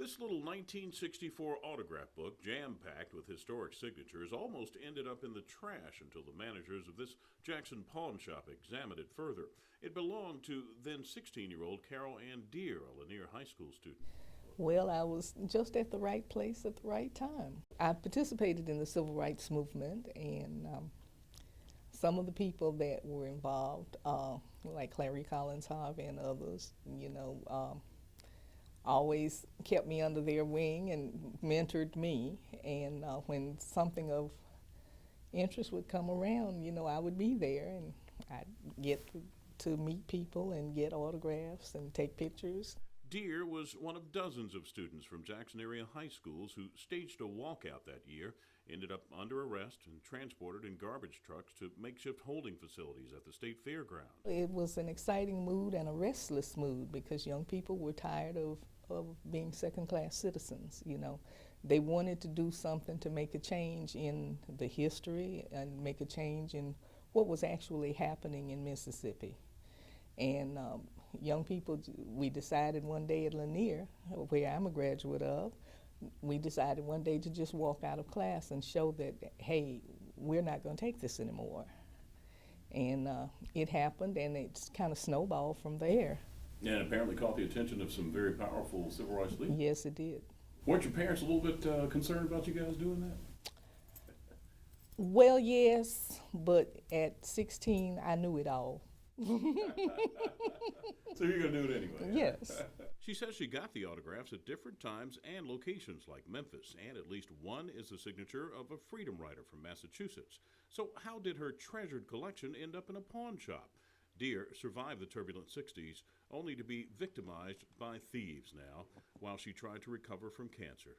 This little 1964 autograph book, jam-packed with historic signatures, almost ended up in the trash until the managers of this Jackson pawn shop examined it further. It belonged to then 16-year-old Carol Ann Deere, a Lanier High School student. Well, I was just at the right place at the right time. I participated in the civil rights movement, and some of the people that were involved, like Clary Collins Harvey and others, always kept me under their wing and mentored me. And when something of interest would come around, I would be there, and I'd get to meet people and get autographs and take pictures. Deere was one of dozens of students from Jackson area high schools who staged a walkout that year, ended up under arrest and transported in garbage trucks to makeshift holding facilities at the state fairgrounds. It was an exciting mood and a restless mood because young people were tired of being second-class citizens. They wanted to do something to make a change in the history and make a change in what was actually happening in Mississippi. And young people, we decided one day at Lanier, where I'm a graduate of, we decided one day to just walk out of class and show that, hey, we're not going to take this anymore. And it happened, and it's kind of snowballed from there. And apparently caught the attention of some very powerful civil rights leaders. Yes, it did. Weren't your parents a little bit concerned about you guys doing that? Well, yes, but at 16, I knew it all. So you're going to do it anyway? Yes. She says she got the autographs at different times and locations like Memphis, and at least one is the signature of a freedom rider from Massachusetts. So how did her treasured collection end up in a pawn shop? Deere survived the turbulent 60s, only to be victimized by thieves now, while she tried to recover from cancer.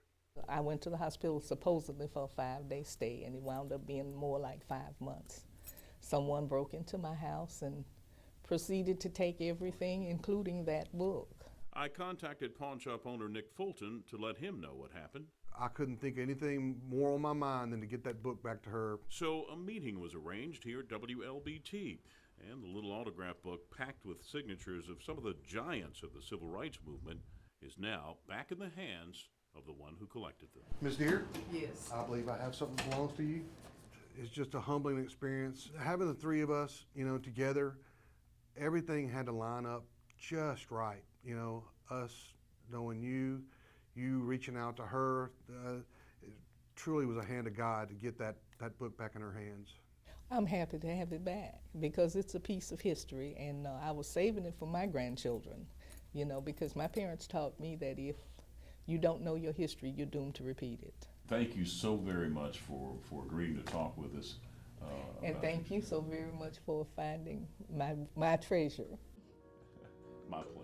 I went to the hospital supposedly for a 5-day stay, and it wound up being more like 5 months. Someone broke into my house and proceeded to take everything, including that book. I contacted pawn shop owner Nick Fulton to let him know what happened. I couldn't think of anything more on my mind than to get that book back to her. So a meeting was arranged here at WLBT, and the little autograph book packed with signatures of some of the giants of the civil rights movement is now back in the hands of the one who collected them. Ms. Deere? Yes. I believe I have something that belongs to you. It's just a humbling experience. Having the three of us, together, everything had to line up just right. Us knowing you reaching out to her, it truly was a hand of God to get that book back in her hands. I'm happy to have it back because it's a piece of history, and I was saving it for my grandchildren, because my parents taught me that if you don't know your history, you're doomed to repeat it. Thank you so very much for agreeing to talk with us. And thank you so very much for finding my treasure. My pleasure.